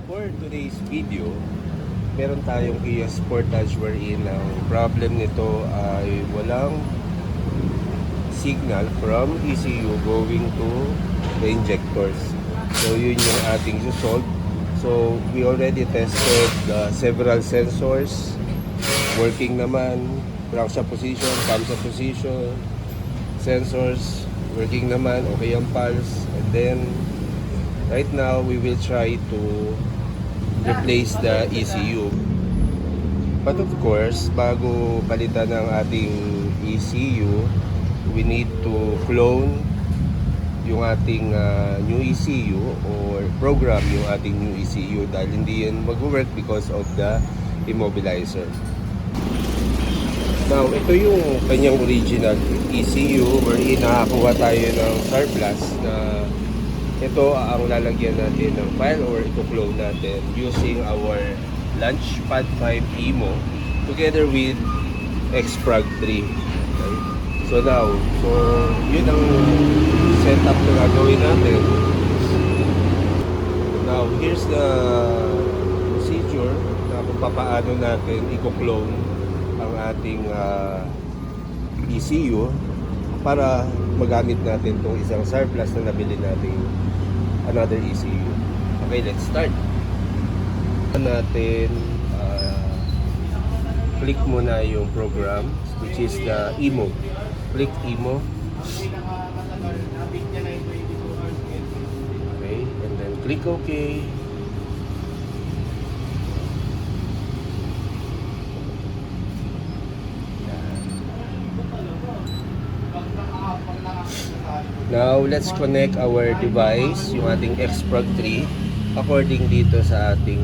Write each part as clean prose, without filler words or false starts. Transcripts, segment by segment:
For today's video, meron tayong Kia Sportage wherein ang problem nito ay walang signal from ECU going to the injectors. So yun yung ating resolve. So we already tested several sensors, working naman, crankshaft position, camshaft position, sensors, working naman, okay ang pulse. And then right now we will try to replace the ECU. But of course, bago palitan ng ating ECU, we need to clone yung ating new ECU or program yung ating new ECU dahil hindi yan mag-work because of the immobilizer. Now, ito yung kanyang original ECU wherein nakakuha tayo ng surplus na ito ang lalagyan natin ng file or i-clone natin using our Launchpad 5 Emo together with Xprog 3. Okay? So now, yun ang setup na gagawin natin. Now, here's the procedure na kung paano natin i-clone ang ating ECU para magamit natin itong isang surplus na nabili natin another ECU. Okay, let's start. Natin click muna yung program which is the Emo. Click Emo. Okay, and then click OK. Now, let's connect our device, yung ating Xprog 3, according dito sa ating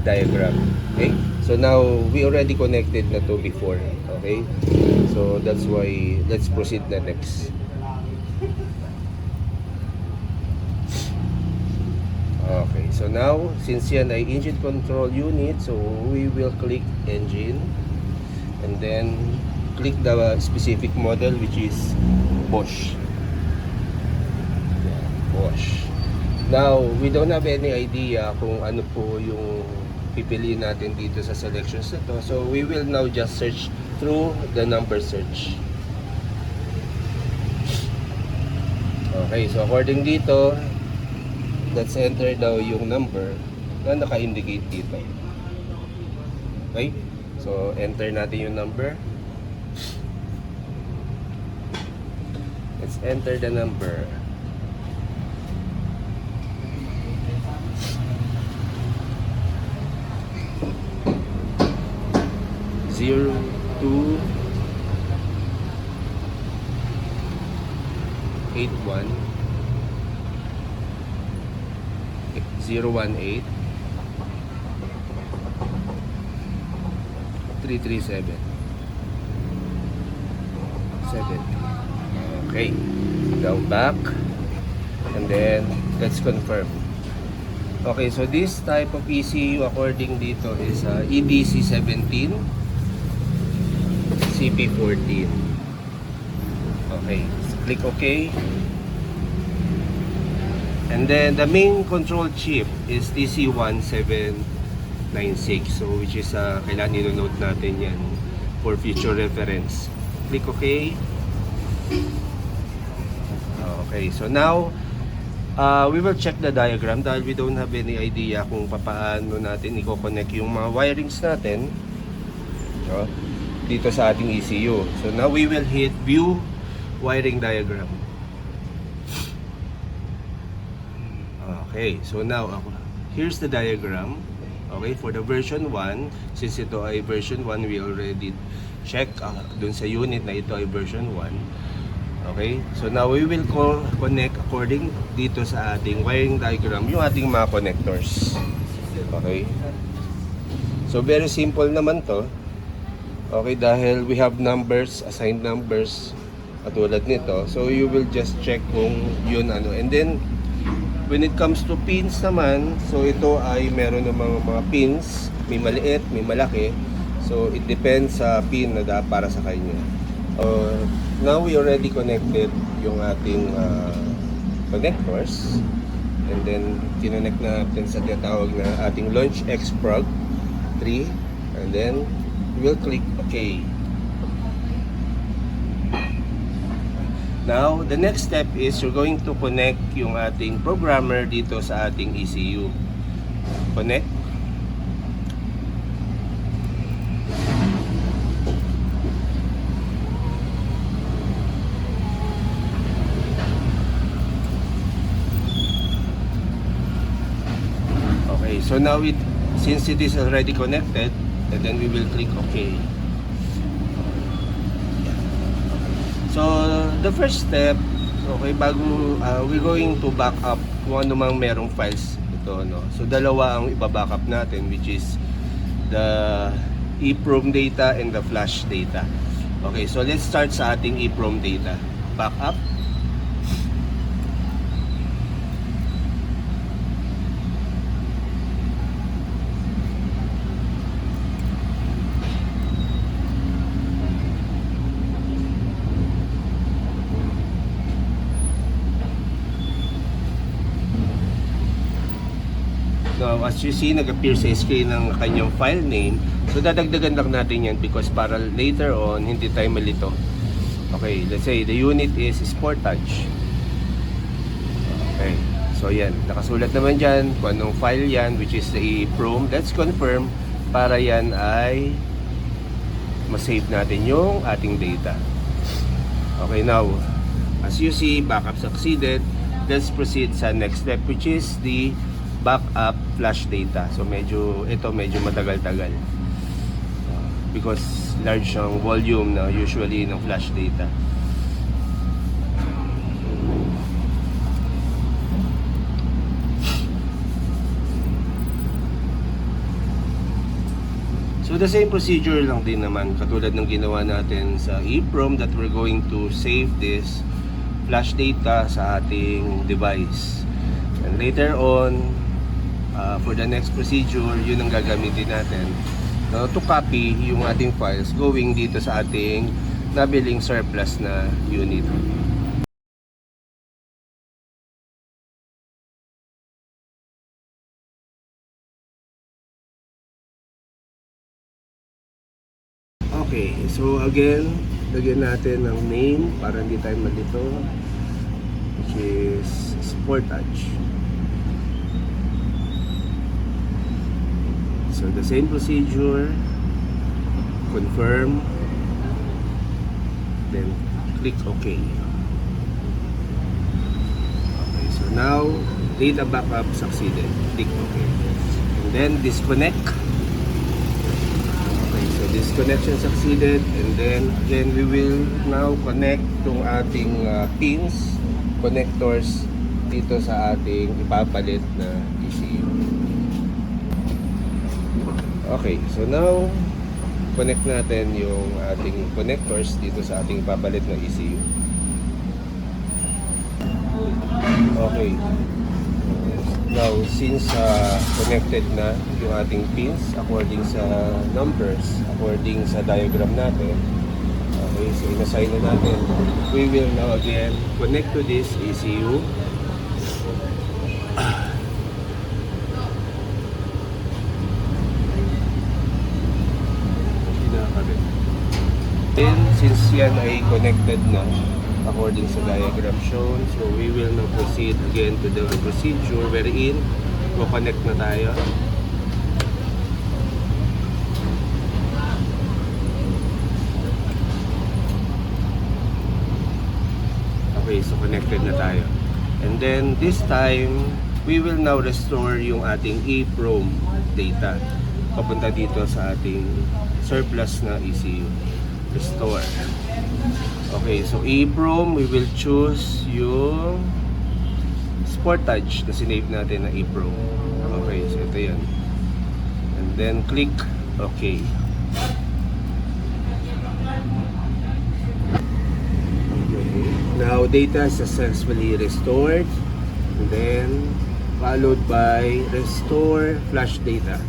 diagram. Okay? So now, we already connected na to before. Okay? So that's why, let's proceed na next. Okay, so now, since yan ay engine control unit, so we will click engine and then click the specific model which is Bosch. Bosch. Now, we don't have any idea kung ano po yung pipiliin natin dito sa selections na to. So, we will now just search through the number search. Okay, so according dito, let's enter daw yung number na naka-indicate dito. Okay? So, enter natin yung number. Let's enter the number. Zero, 2, 8, 1, 0, 1, 8, 3, 3, 7, 7. Okay, go back and then let's confirm. Okay, so this type of ECU according dito is EDC 17 CP14. Okay, so click OK. And then the main control chip is TC1796, so which is kailangan i-note natin yan for future reference. Click OK. Okay, so now we will check the diagram dahil we don't have any idea kung paano natin i-connect yung mga wirings natin dito sa ating ECU. So now we will hit view wiring diagram. Okay, so now here's the diagram. Okay, for the version 1, since ito ay version 1, we already check dun sa unit na ito ay version 1. Okay, so now we will connect according dito sa ating wiring diagram yung ating mga connectors. Okay, so very simple naman to. Okay, dahil we have numbers, assigned numbers katulad nito, so you will just check kung yun ano. And then when it comes to pins naman, so ito ay meron ng mga pins, may maliit, may malaki. So it depends sa pin na para sa kanya. Now we already connected yung ating connectors. and then kinonect natin sa tinatawag na ating Launch X Prog 3, and then we'll click OK. Now, the next step is you're going to connect yung ating programmer dito sa ating ECU. Connect. Okay, so now since it is already connected, and then we will click OK. So, the first step, okay, bago we're going to back up kung ano mang merong files ito, no. So, dalawa ang iba-backup natin, which is the EEPROM data and the flash data. Okay, so let's start sa ating EEPROM data. Backup. Now, as you see, nag-appear sa screen ng kanyang file name. So, dadagdagan lang natin yan because para later on, hindi tayo malito. Okay, let's say the unit is Sportage. Okay, so yan. Nakasulat naman dyan kung anong file yan, which is the EEPROM. Let's confirm para yan ay masave natin yung ating data. Okay, now, as you see, backup succeeded. Let's proceed sa next step, which is the backup flash data. So medyo matagal-tagal because large ang volume na usually ng flash data. So the same procedure lang din naman katulad ng ginawa natin sa EEPROM, that we're going to save this flash data sa ating device, and later on for the next procedure, yun ang gagamitin natin to copy yung ating files going dito sa ating nabiling surplus na unit. Okay, so again, lagyan natin ng name para hindi tayo malito, which is Sportage. So the same procedure, confirm, then click OK. Okay, so now data backup succeeded. Click OK. And then disconnect. Okay, so disconnection succeeded, and then again we will now connect tong ating pins, connectors dito sa ating ipapalit na ECU. Okay, so now connect natin yung ating connectors dito sa ating papalit na ECU. Okay. Now, since connected na yung ating pins according sa numbers, according sa diagram natin, okay, so inassign na natin, we will now again connect to this ECU. Then, since yan ay connected na according sa diagram shown, so we will now proceed again to the procedure wherein connect na tayo. Okay, so connected na tayo. And then this time, we will now restore yung ating EEPROM data papunta dito sa ating surplus na ECU. Restore. Okay, so EEPROM, we will choose yung Sportage na sinave natin na EEPROM. Okay, so ito yan. And then click OK. Okay. Now data is successfully restored, and then followed by restore flash data.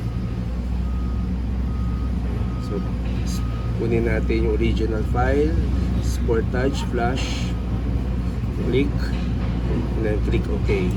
So kunin natin yung original file, Sportage flash, click, and then click OK.